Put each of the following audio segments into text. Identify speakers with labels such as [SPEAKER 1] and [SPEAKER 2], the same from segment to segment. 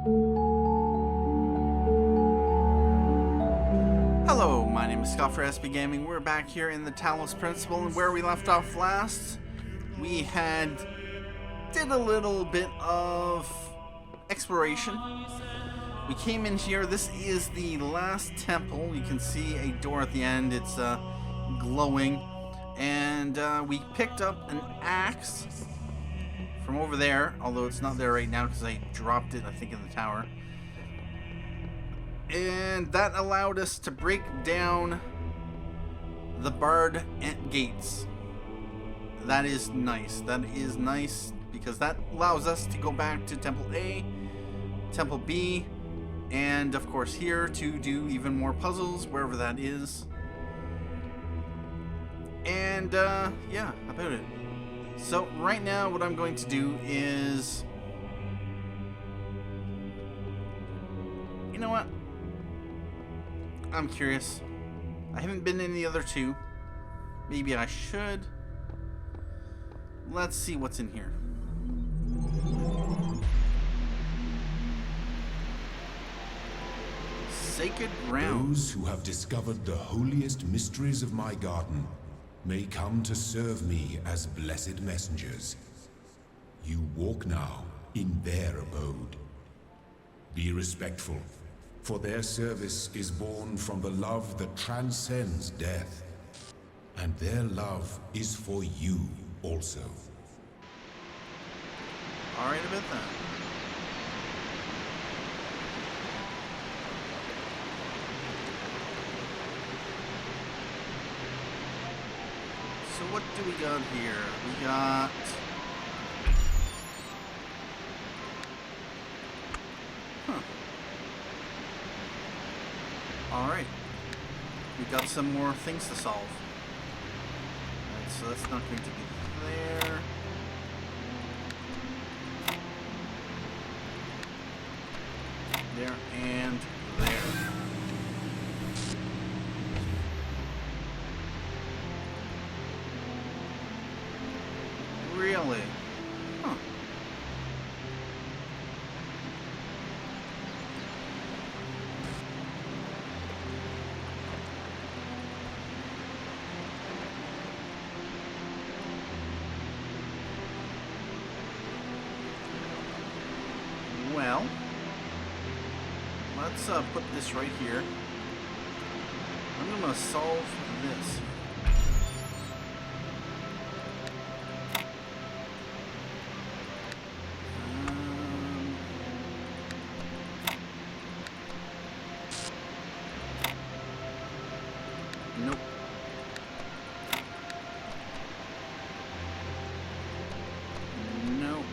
[SPEAKER 1] Hello, my name is Scott for SB Gaming. We're back here in the Talos Principle, and where we left off last, we did a little bit of exploration. We came in here. This is the last temple. You can see a door at the end. It's glowing, and we picked up an axe from over there, although it's not there right now because I dropped it, I think, in the tower. And that allowed us to break down the barred gates. That is nice. That is nice because that allows us to go back to Temple A, Temple B, and of course here to do even more puzzles, wherever that is. And yeah, about it. So right now what I'm going to do is... You know what? I'm curious. I haven't been in the other two. Maybe I should. Let's see what's in here. Sacred ground.
[SPEAKER 2] Those who have discovered the holiest mysteries of my garden may come to serve me as blessed messengers. You walk now in their abode. Be respectful, for their service is born from the love that transcends death. And their love is for you also.
[SPEAKER 1] Alright about that. So what do we got here? We got... Alright. We got some more things to solve. Alright, so that's not going to be there. There and there. Really? Huh. Well, let's put this right here. I'm gonna solve this. Nope. Nope.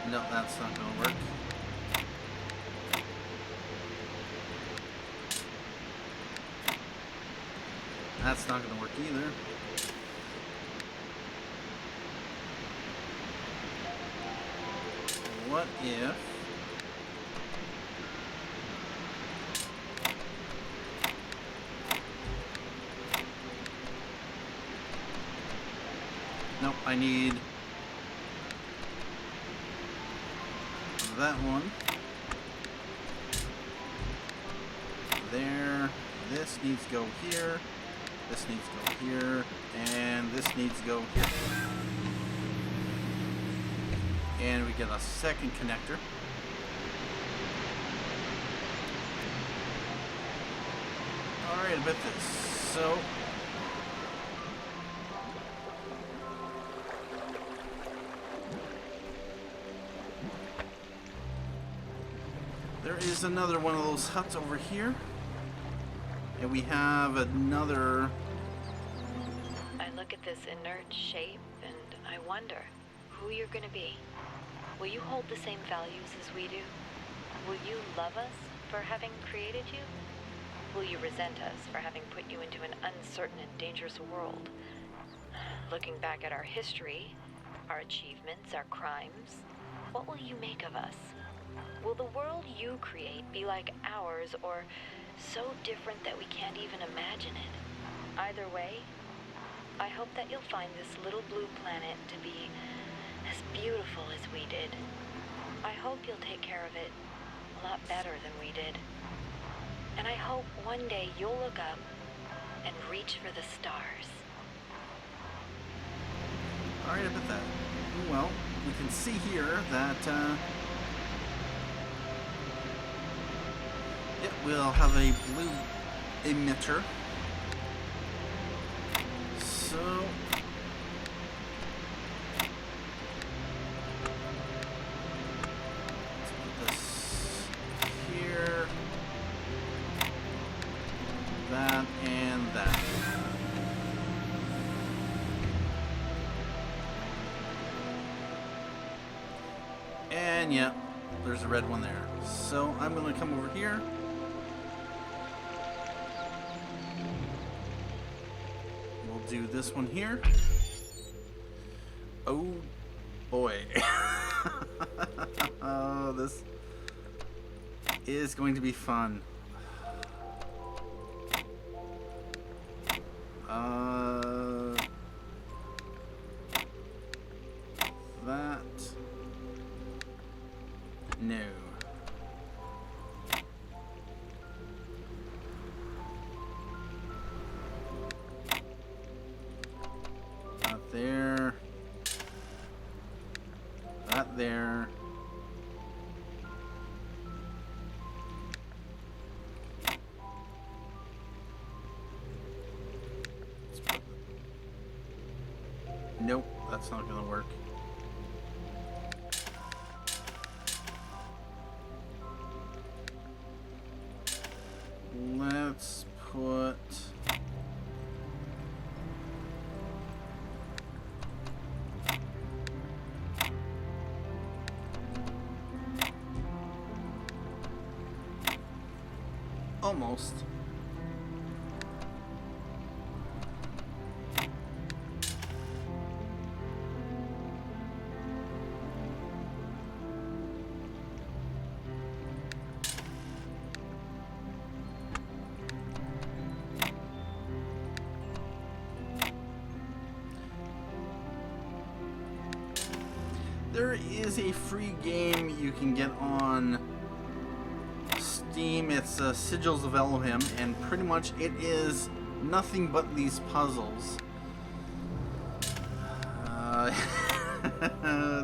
[SPEAKER 1] No, that's not gonna work. That's not gonna work either. What if... Nope, I need... that one. There. This needs to go here. This needs to go here. And this needs to go here. And we get a second connector. Alright, about this. So... there is another one of those huts over here. And we have another...
[SPEAKER 3] I look at this inert shape and I wonder who you're gonna be. Will you hold the same values as we do? Will you love us for having created you? will you resent us for having put you into an uncertain and dangerous world? Looking back at our history, our achievements, our crimes, what will you make of us? Will the world you create be like ours, or so different that we can't even imagine it? Either way, I hope that you'll find this little blue planet to be as beautiful as we did. I hope you'll take care of it a lot better than we did. And I hope one day you'll look up and reach for the stars.
[SPEAKER 1] Alright, I bet that. Well, we can see here that, yeah, we'll have a blue emitter. So, let's put this here, that, and that. And yeah, there's a red one there. So I'm going to come over here. We'll do this one here. Oh boy. Oh, this is going to be fun. That. No. Not there. Not there. Nope, that's not gonna work. Let's put almost. There is a free game you can get on Steam. It's Sigils of Elohim, and pretty much it is nothing but these puzzles.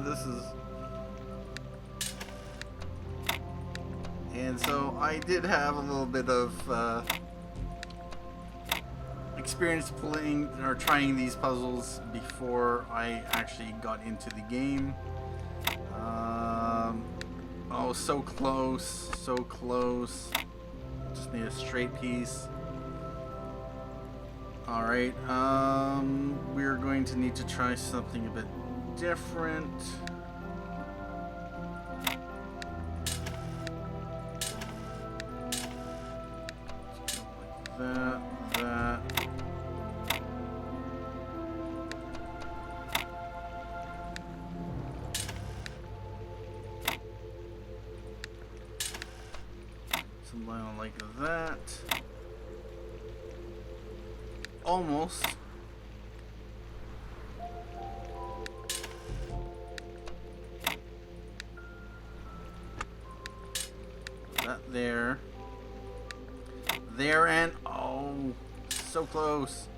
[SPEAKER 1] This is... And so I did have a little bit of experience playing or trying these puzzles before I actually got into the game. Oh, so close, so close. Just need a straight piece. Alright, we're going to need to try something a bit different. Like that, that. Something like that. Almost. That there. There and oh, so close.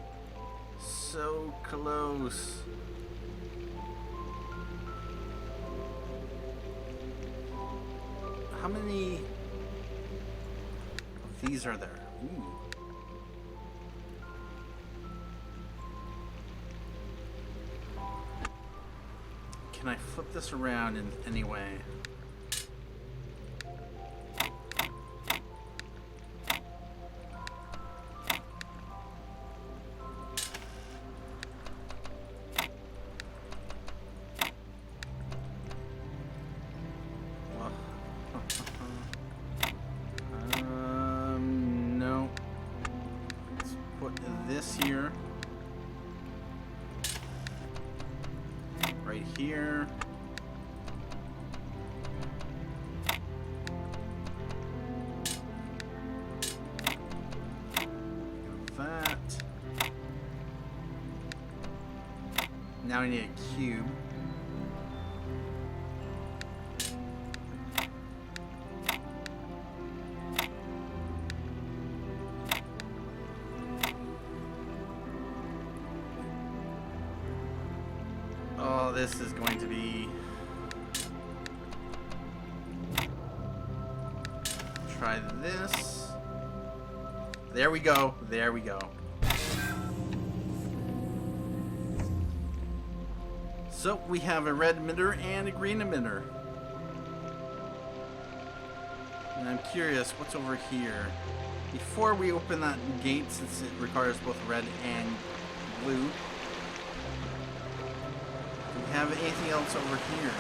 [SPEAKER 1] So close. How many of these are there? Ooh. Can I flip this around in any way? No. put this here. Right here. That. Now we need a cube. Oh, this is going to be... Try this. There we go. There we go. So we have a red emitter and a green emitter. And I'm curious, what's over here? Before we open that gate, since it requires both red and blue, do we have anything else over here?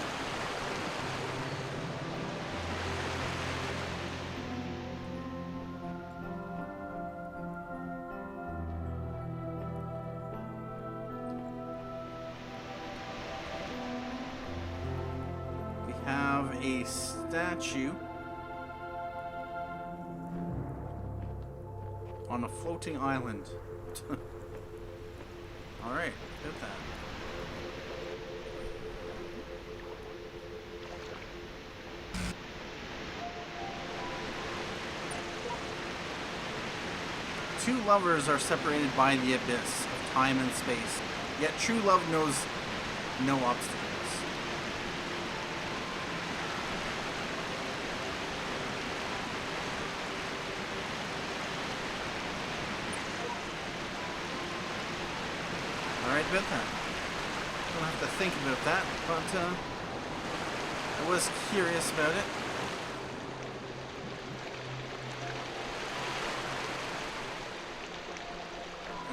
[SPEAKER 1] Have a statue on a floating island. Alright, get that. Two lovers are separated by the abyss of time and space, yet true love knows no obstacles. Alright about that. Don't have to think about that, but I was curious about it.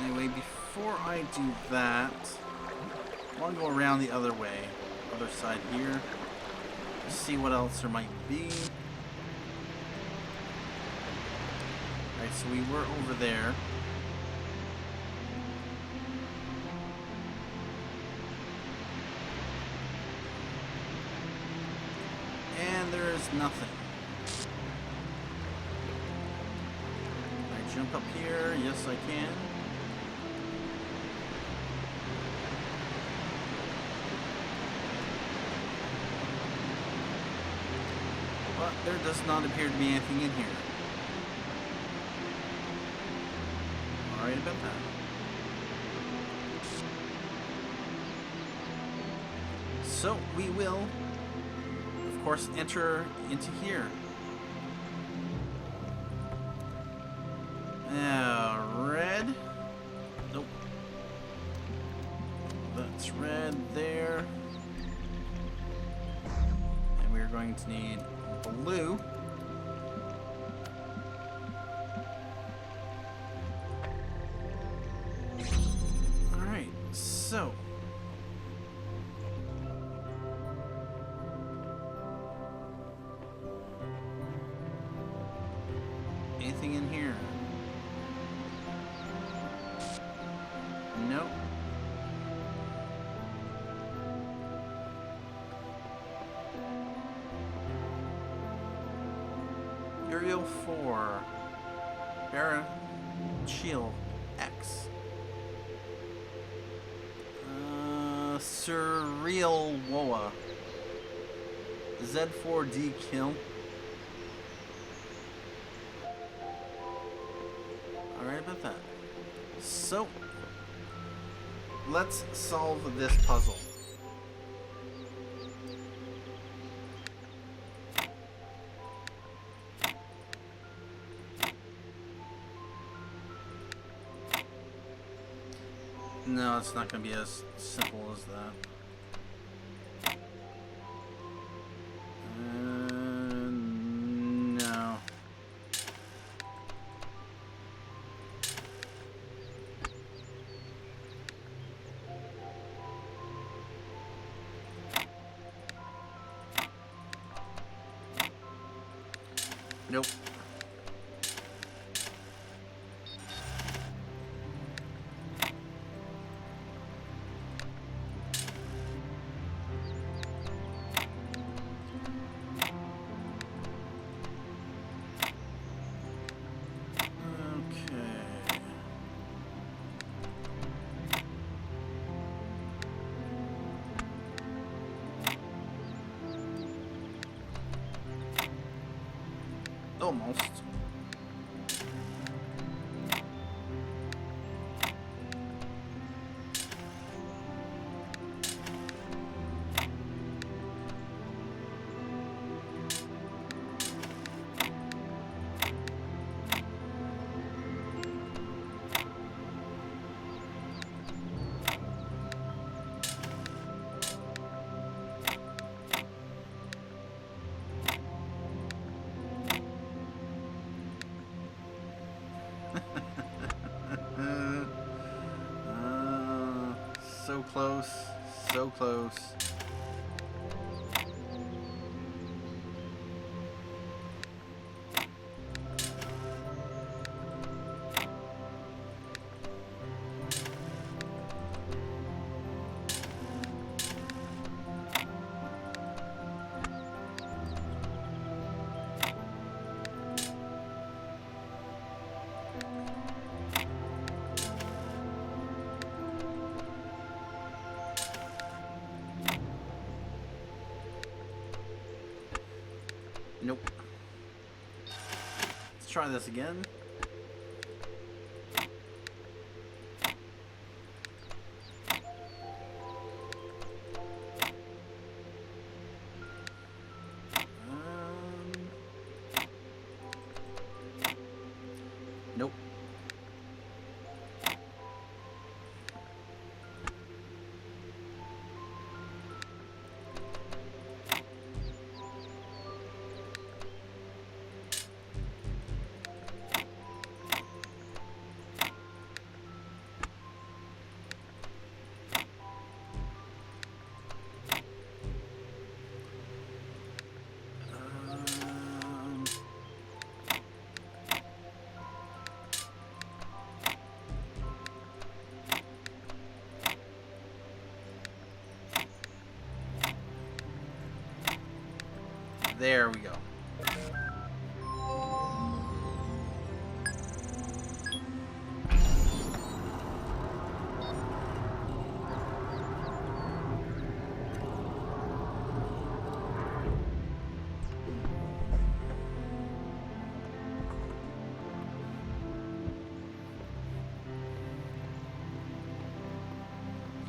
[SPEAKER 1] Anyway, before I do that, I want to go around the other way, other side here, to see what else there might be. Alright, so we were over there. There is nothing. Can I jump up here? Yes, I can. But there does not appear to be anything in here. Alright about that. So we will, of course, enter into here. Red. Nope. That's red there. And we're going to need blue. Alright, so anything in here? Nope. Uriel4. Shield X. Uriel4. Z4D kill. Alright about that. So, let's solve this puzzle. No, it's not going to be as simple as that. No. Nope. Almost. So close, so close. Nope. Let's try this again. Nope. There we go.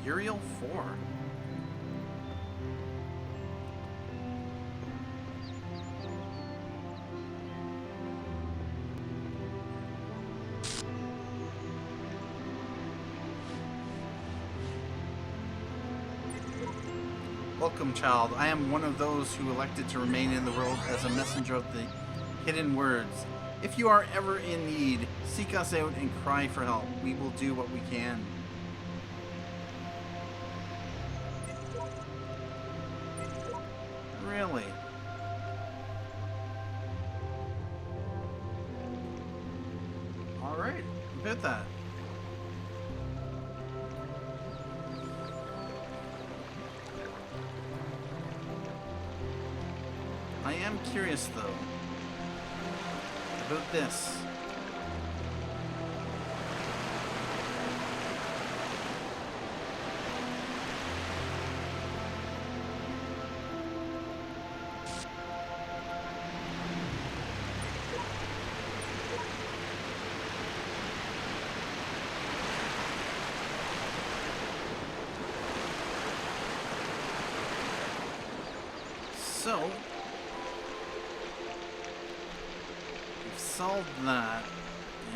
[SPEAKER 1] Uriel4. Welcome, child. I am one of those who elected to remain in the world as a messenger of the hidden words. If you are ever in need, seek us out and cry for help. We will do what we can. Really? Alright, about that. I am curious, though, about this. So, we've solved that,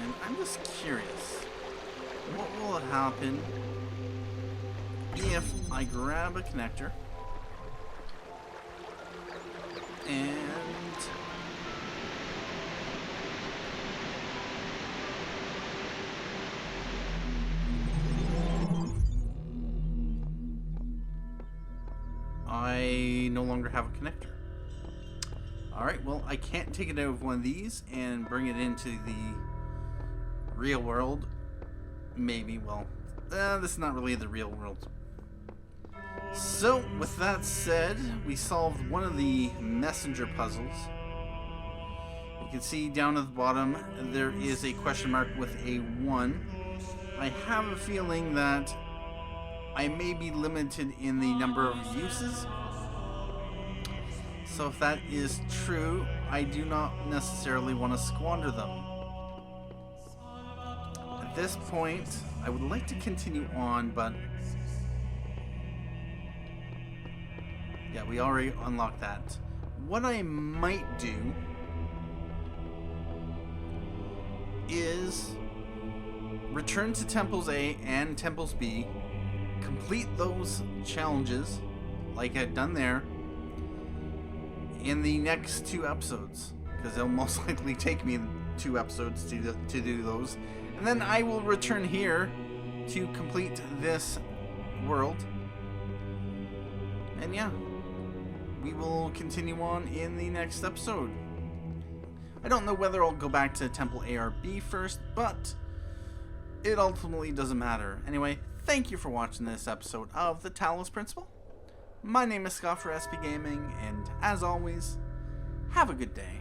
[SPEAKER 1] and I'm just curious, what will happen if I grab a connector and I no longer have a connector. Alright, well, I can't take it out of one of these and bring it into the real world. Maybe, well, this is not really the real world. So, with that said, we solved one of the messenger puzzles. You can see down at the bottom, there is a question mark with a 1. I have a feeling that I may be limited in the number of uses. So if that is true, I do not necessarily want to squander them. At this point, I would like to continue on, but yeah, we already unlocked that. What I might do is return to Temples A and Temples B, complete those challenges like I've done there in the next 2 episodes, because they'll most likely take me 2 episodes to do those, and then I will return here to complete this world, and yeah, we will continue on in the next episode. I don't know whether I'll go back to Temple A or B first, but it ultimately doesn't matter. Anyway, thank you for watching this episode of the Talos Principle. My name is Scott for SP Gaming, and as always, have a good day.